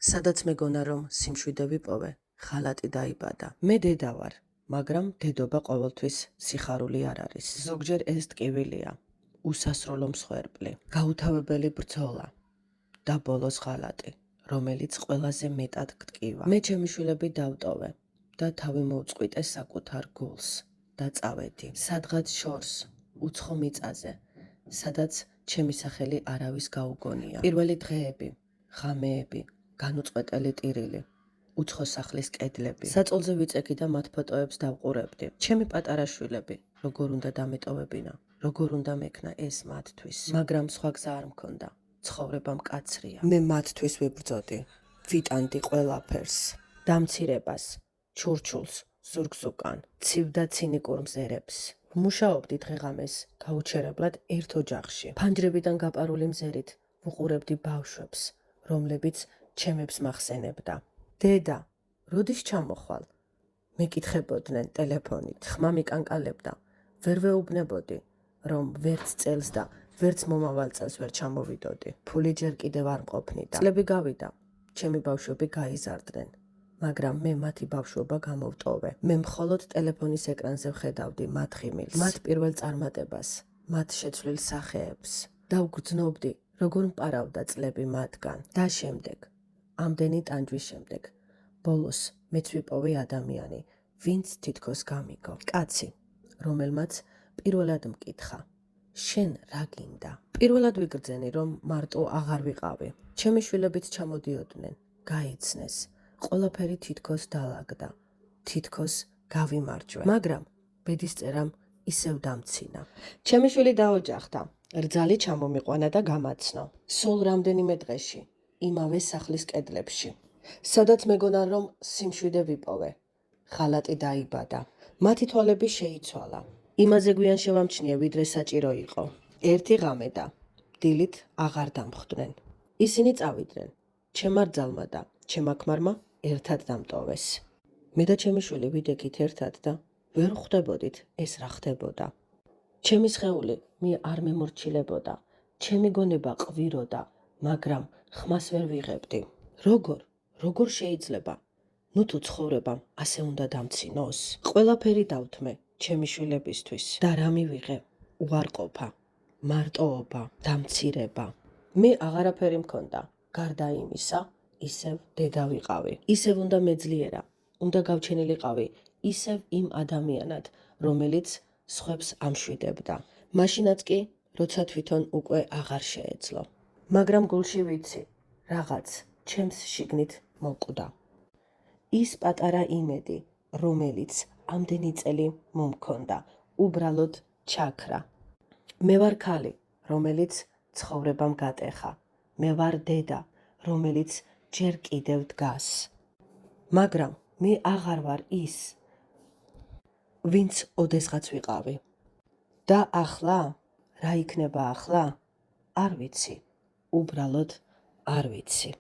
სადაც მეგონა რომ სიმშვიდე ვიპოვე, ხალატი დაიბადა. მე დედა ვარ, მაგრამ დედობა ყოველთვის სიხარული არ არის. ზოგჯერ ეს ტკივილია, უსასრულო მსხვერპლი, გაუთავებელი ბრძოლა და ბოლოს ხალატი, რომელიც ყველაზე მეტად გტკივა. მე ჩემი შვილები დავტოვე და თავი მოვწყვიტე საკუთარ გულს და წავედი სადღაც შორს, უცხო მიწაზე, სადაც ჩემი სახელი არავის გაუგონია. პირველი დღეები, ღამეები, განუწყვეტელი ტირილი, უცხო სახლის კედლები. საწოლზე ვიწექი და მათ ფოტოებს დავყურებდი. ჩემი პატარა შვილები, როგორ უნდა დამეტოვებინა, როგორ უნდა მექნა ეს მათთვის. მაგრამ სხვა გზა არ მქონდა. ცხოვრება მკაცრია. მე მათთვის ვიბრძოდი, ვიტანდი ყველაფერს, დამცირებას, ჩურჩულს, ზურგს უკან, ცივ და ცინიკურ მზერებს. ვმუშაობდი დღეღამეს გაუჩერებლად ერთ ოჯახში. ფანჯრებიდან გაპარული მზერით ვუყურებდი ბავშვებს, რომლებიც ჩემებს მახსენებდა. დედა, როდის ჩამოხვალ? მეკითხებოდნენ ტელეფონით. ხმა მიკანკალებდა. ვერ ვეუბნებოდი, რომ ვერც წელს და ვერც მომავალ წელს ვერ ჩამოვიდოდი. ფული ჯერ კიდევ არ მყოფნიდა. წლები გავიდა. ჩემი ბავშვები გაიზარდნენ, მაგრამ მე მათი ბავშვობა გამოვტოვე. მე მხოლოდ ტელეფონის ეკრანზე ვხედავდი მათ ღიმილს, მათ პირველ წარმატებას, მათ შეცვლილ სახეებს. და ვგრძნობდი, როგორ მყარავდა წლები მათგან. და შემდეგ, ამდენი ტანჯვის შემდეგ, ბოლოს მეც ვიპოვე ადამიანი, ვინც თითქოს გამიგო. კაცი, რომელმაც პირველად მკითხა, შენ რა გინდა? პირველად ვიგრძენი, რომ მარტო აღარ ვიყავი. ჩემი შვილებიც ჩამოდიოდნენ, გაიცნეს. ყველაფერი თითქოს დაალაგდა, თითქოს გავიმარჯვე. მაგრამ ბედისწერამ ისევ დამცინა. ჩემი შვილი დაოჯახდა, რძალი ჩამომიყვანა და გამაცნო. სულ რამდენიმე დღეში, იმავე სახლის კედლებში, სადაც მეგონა რომ სიმშვიდე ვიპოვე, ხალატი დაიბადა. მათი თვალები შეიცვალა. იმაზე გვიან შევამჩნიე, ვიდრე საჭირო იყო. ერთი ღამე და დილით აღარ დამხვდნენ. ისინი წავიდნენ. ჩემმა რძალმა და ჩემმა ქმარმა ერთად დამტოვეს. მე და ჩემი შვილი ვიდექით ერთად და ვერ ხვდებოდით ეს რა ხდებოდა. ჩემი სხეული მე არ მემორჩილებოდა. ჩემი გონება ყვიროდა, მაგრამ ხმას ვერ ვიღებდი. როგორ შეიძლება? ნუ თუ ცხოვრებამ ასე უნდა დამცინოს? ყველაფერი დავთმე ჩემი შვილებისთვის და რა მივიღე? უარყოფა, მარტოობა, დამცირება. მე აღარაფერი მქონდა, გარდა იმისა, ისევ დედა ვიყავი. ისევ უნდა მეძლიერა, უნდა გავჩენილიყავი ისევ იმ ადამიანად, რომელიც სხვებს ამშვიდებდა. მაშინაც კი, როცა თვითონ უკვე აღარ შეეძლო. მაგრამ გულში ვიცი, რაღაც ჩემს შიგნით მოკვდა. ის პატარა იმედი, რომელიც ამდენი წელი მომქონდა, უბრალოდ ჩაქრა. მე ვარ ქალი, რომელიც ცხოვრებამ გატეხა. მე ვარ დედა, რომელიც ჯერ კიდევ დგას. მაგრამ მე აღარ ვარ ის, ვინც ოდესღაც ვიყავი. და ახლა? რა იქნება ახლა? არ ვიცი, უბრალოდ არ ვიცი.